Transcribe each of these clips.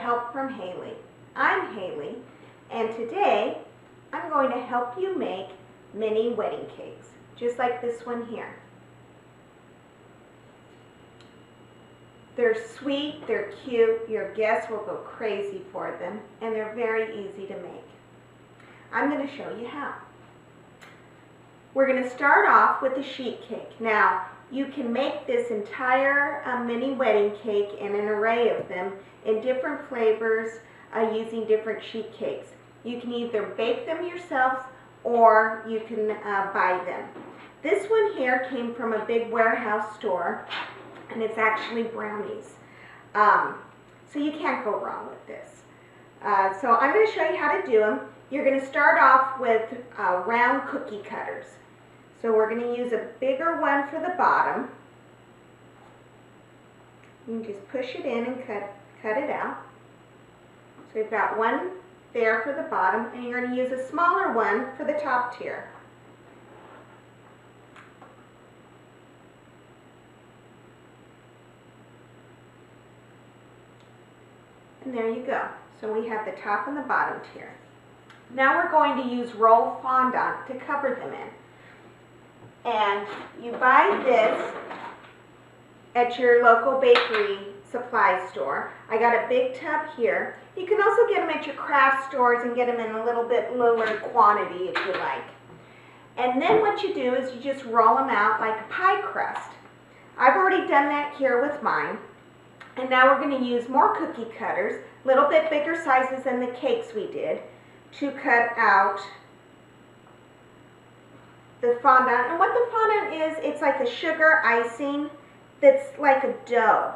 Help from Haley. I'm Haley, and today I'm going to help you make mini wedding cakes, just like this one here. They're sweet, they're cute, your guests will go crazy for them, and they're very easy to make. I'm going to show you how. We're going to start off with a sheet cake. Now, you can make this entire mini wedding cake in an array of them in different flavors using different sheet cakes. You can either bake them yourselves or you can buy them. This one here came from a big warehouse store, and it's actually brownies. So you can't go wrong with this. So I'm going to show you how to do them. You're going to start off with round cookie cutters. So we're going to use a bigger one for the bottom. You can just push it in and cut it out. So we've got one there for the bottom, and you're going to use a smaller one for the top tier. And there you go. So we have the top and the bottom tier. Now we're going to use roll fondant to cover them in. And you buy this at your local bakery supply store. I got a big tub here. You can also get them at your craft stores and get them in a little bit littler quantity if you like. And then what you do is you just roll them out like a pie crust. I've already done that here with mine. And now we're going to use more cookie cutters, a little bit bigger sizes than the cakes we did, to cut out the fondant. And what the fondant is, it's like a sugar icing that's like a dough.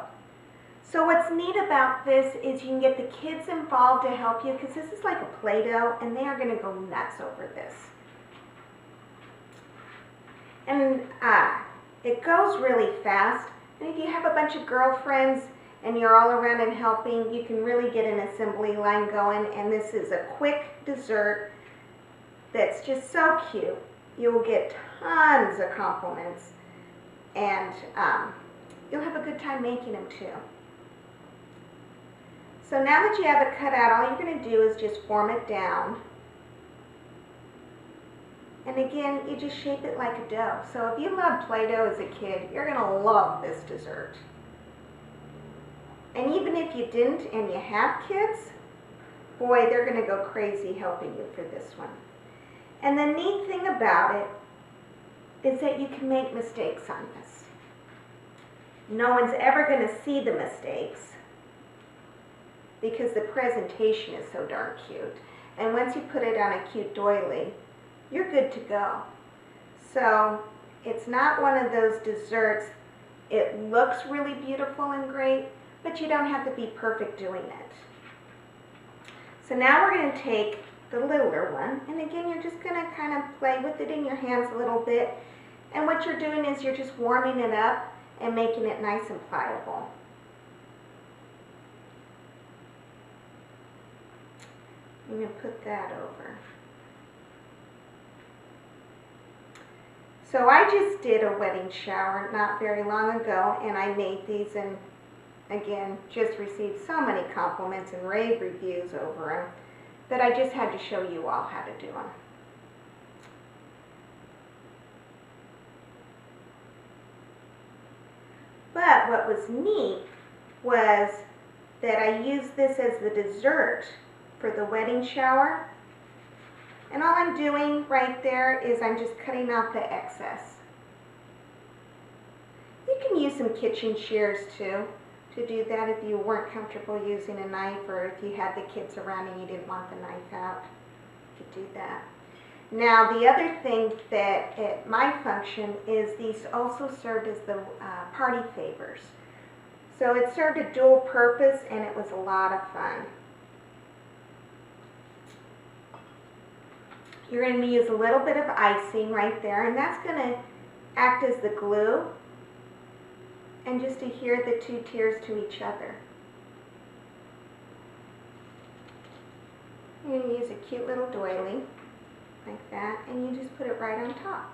So what's neat about this is you can get the kids involved to help you, because this is like a Play-Doh and they are going to go nuts over this. And it goes really fast. And if you have a bunch of girlfriends and you're all around and helping, you can really get an assembly line going. And this is a quick dessert that's just so cute. You'll get tons of compliments, and you'll have a good time making them too. So now that you have it cut out, all you're going to do is just form it down. And again, you just shape it like a dough. So if you loved Play-Doh as a kid, you're going to love this dessert. And even if you didn't and you have kids, boy, they're going to go crazy helping you for this one. And the neat thing about it is that you can make mistakes on this. No one's ever going to see the mistakes because the presentation is so darn cute. And once you put it on a cute doily, you're good to go. So it's not one of those desserts. It looks really beautiful and great, but you don't have to be perfect doing it. So now we're going to take the littler one, and again, you're just going to kind of play with it in your hands a little bit. And what you're doing is you're just warming it up and making it nice and pliable. I'm going to put that over. So I just did a wedding shower not very long ago, and I made these, and again, just received so many compliments and rave reviews over them that I just had to show you all how to do them. But what was neat was that I used this as the dessert for the wedding shower. And all I'm doing right there is I'm just cutting out the excess. You can use some kitchen shears too to do that if you weren't comfortable using a knife, or if you had the kids around and you didn't want the knife out, you could do that. Now the other thing that at my function is these also served as the party favors. So it served a dual purpose, and it was a lot of fun. You're going to use a little bit of icing right there, and that's going to act as the glue and just adhere the two tiers to each other. You're going to use a cute little doily like that, and you just put it right on top.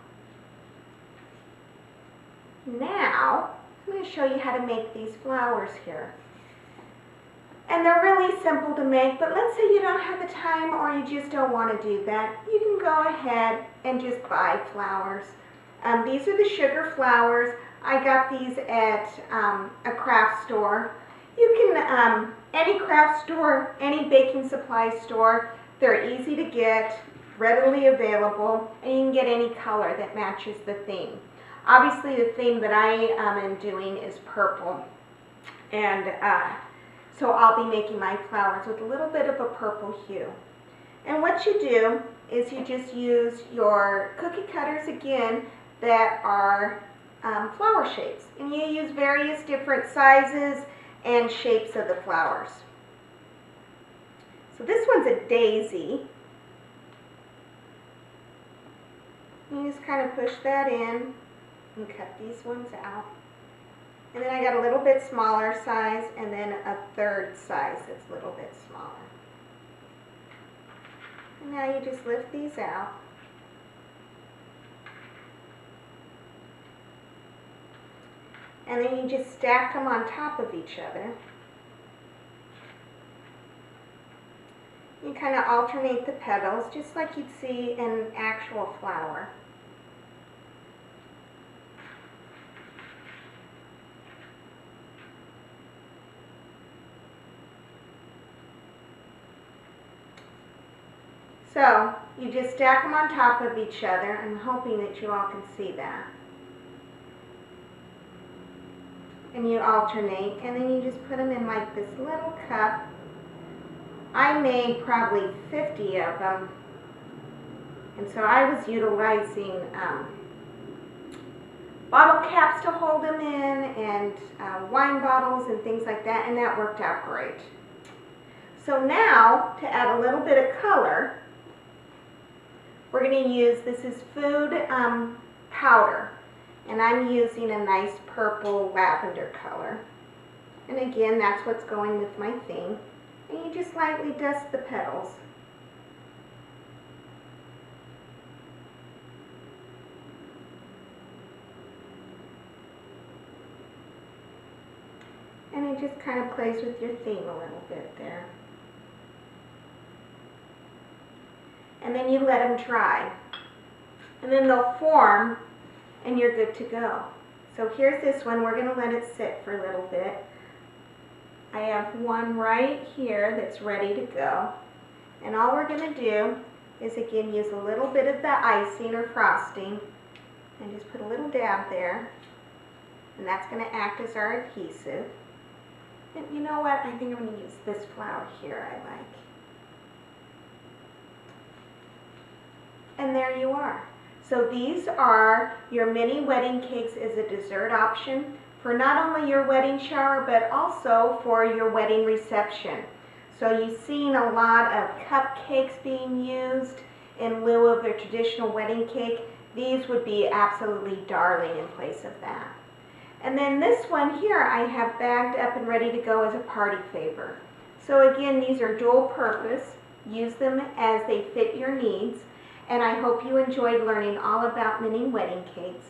Now, I'm going to show you how to make these flowers here. And they're really simple to make, but let's say you don't have the time or you just don't want to do that. You can go ahead and just buy flowers. These are the sugar flowers. I got these at a craft store. You can, any craft store, any baking supply store, they're easy to get, readily available, and you can get any color that matches the theme. Obviously the theme that I am doing is purple, and so I'll be making my flowers with a little bit of a purple hue. And what you do is you just use your cookie cutters again that are flower shapes. And you use various different sizes and shapes of the flowers. So this one's a daisy. You just kind of push that in and cut these ones out. And then I got a little bit smaller size and then a third size that's a little bit smaller. And now you just lift these out. And then you just stack them on top of each other. You kind of alternate the petals just like you'd see in an actual flower. So you just stack them on top of each other. I'm hoping that you all can see that. And you alternate, and then you just put them in like this little cup. I made probably 50 of them, and so I was utilizing bottle caps to hold them in, and wine bottles and things like that, and that worked out great. So now, to add a little bit of color, we're going to use, this is food powder. And I'm using a nice purple lavender color. And again, that's what's going with my theme. And you just lightly dust the petals. And it just kind of plays with your theme a little bit there. And then you let them dry. And then they'll form and you're good to go. So here's this one. We're going to let it sit for a little bit. I have one right here that's ready to go. And all we're going to do is again use a little bit of the icing or frosting and just put a little dab there. And that's going to act as our adhesive. And you know what? I think I'm going to use this flower here I like. And there you are. So these are your mini wedding cakes as a dessert option for not only your wedding shower but also for your wedding reception. So you've seen a lot of cupcakes being used in lieu of their traditional wedding cake. These would be absolutely darling in place of that. And then this one here I have bagged up and ready to go as a party favor. So again, these are dual purpose. Use them as they fit your needs. And I hope you enjoyed learning all about mini wedding cakes.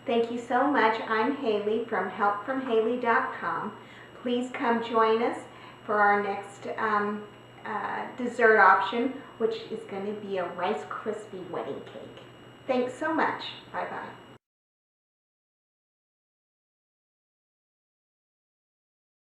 Thank you so much. I'm Haley from HelpfromHayley.com. Please come join us for our next dessert option, which is going to be a Rice Krispie wedding cake. Thanks so much. Bye-bye.